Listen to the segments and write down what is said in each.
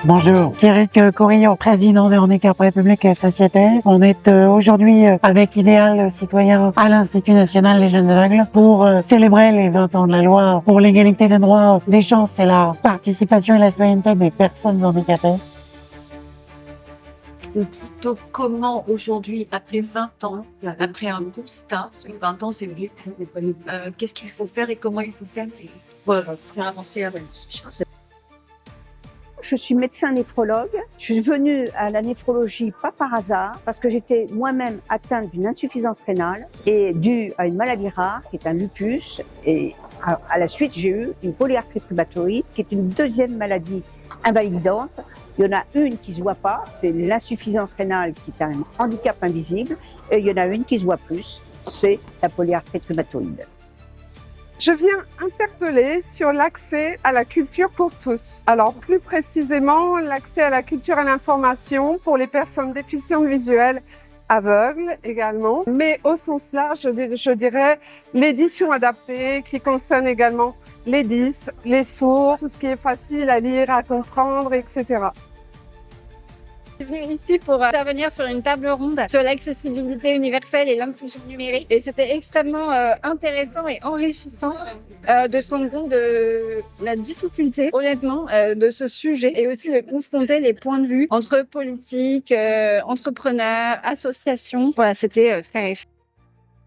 Bonjour, Thierry Corillon, président de Handicap République et Société. On est aujourd'hui avec Idéal Citoyen à l'Institut National des Jeunes Aveugles pour célébrer les 20 ans de la loi pour l'égalité des droits, des chances et la participation et la citoyenneté des personnes handicapées. Plutôt comment aujourd'hui, après 20 ans, après un constat, parce que 20 ans c'est beaucoup, qu'est-ce qu'il faut faire et comment il faut faire pour faire avancer la chose. Je suis médecin néphrologue. Je suis venue à la néphrologie pas par hasard, parce que j'étais moi-même atteinte d'une insuffisance rénale et due à une maladie rare qui est un lupus. Et à la suite, j'ai eu une polyarthrite rhumatoïde qui est une deuxième maladie invalidante. Il y en a une qui se voit pas, c'est l'insuffisance rénale qui est un handicap invisible. Et il y en a une qui se voit plus, c'est la polyarthrite rhumatoïde. Je viens interpeller sur l'accès à la culture pour tous. Alors plus précisément, l'accès à la culture et à l'information pour les personnes déficientes visuelles, aveugles également, mais au sens large, je dirais l'édition adaptée qui concerne également les 10, les sourds, tout ce qui est facile à lire, à comprendre, etc. Je suis venue ici pour intervenir sur une table ronde sur l'accessibilité universelle et l'inclusion numérique. Et c'était extrêmement intéressant et enrichissant de se rendre compte de la difficulté, honnêtement, de ce sujet et aussi de confronter les points de vue entre politiques, entrepreneurs, associations. Voilà, c'était très riche.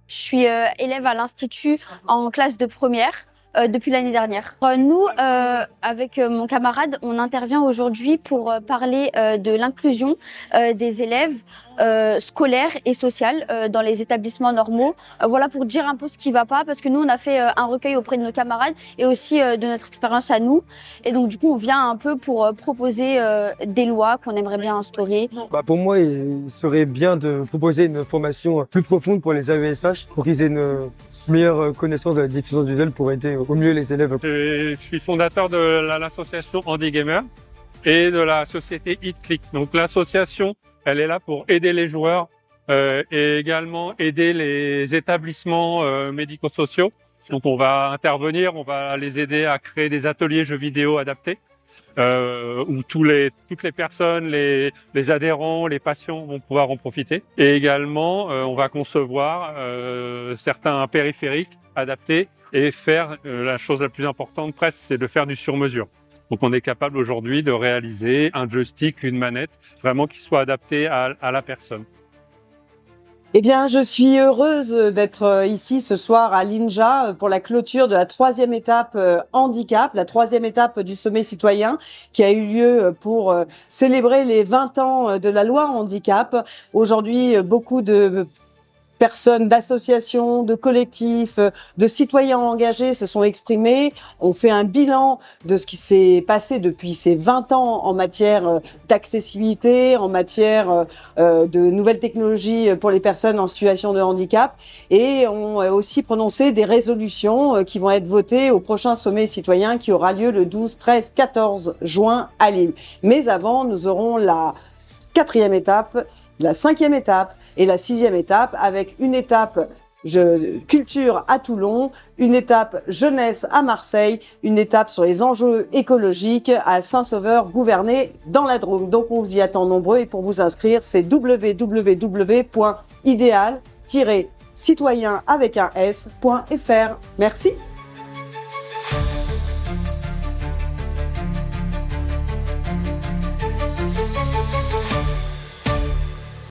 Je suis élève à l'Institut en classe de première. Depuis l'année dernière. Nous, avec mon camarade, on intervient aujourd'hui pour parler de l'inclusion des élèves scolaires et sociales dans les établissements normaux. Voilà, pour dire un peu ce qui va pas, parce que nous, on a fait un recueil auprès de nos camarades et aussi de notre expérience à nous. Et donc, du coup, on vient un peu pour proposer des lois qu'on aimerait bien instaurer. Pour moi, il serait bien de proposer une formation plus profonde pour les AESH, pour qu'ils aient une meilleure connaissance de la déficience visuelle pour aider au mieux les élèves. Je suis fondateur de l'association HandiGamer et de la société HitClick. Donc l'association, elle est là pour aider les joueurs et également aider les établissements médico-sociaux. Donc on va intervenir, on va les aider à créer des ateliers jeux vidéo adaptés où toutes les personnes, les adhérents, les patients vont pouvoir en profiter. Et également, on va concevoir certains périphériques adaptés et faire la chose la plus importante presque, c'est de faire du sur-mesure. Donc on est capable aujourd'hui de réaliser un joystick, une manette, vraiment qui soit adapté à la personne. Eh bien, je suis heureuse d'être ici ce soir à l'INJA pour la clôture de la 3e étape handicap, la 3e étape du sommet citoyen qui a eu lieu pour célébrer les 20 ans de la loi handicap. Aujourd'hui, beaucoup de personnes, d'associations, de collectifs, de citoyens engagés se sont exprimés. On fait un bilan de ce qui s'est passé depuis ces 20 ans en matière d'accessibilité, en matière de nouvelles technologies pour les personnes en situation de handicap. Et on a aussi prononcé des résolutions qui vont être votées au prochain sommet citoyen qui aura lieu le 12, 13, 14 juin à Lille. Mais avant, nous aurons la 4e étape, la 5e étape et la 6e étape, avec une étape culture à Toulon, une étape jeunesse à Marseille, une étape sur les enjeux écologiques à Saint-Sauveur-Gouvernet dans la Drôme. Donc on vous y attend nombreux et pour vous inscrire, c'est www.idéal-citoyen avec un s.fr. Merci.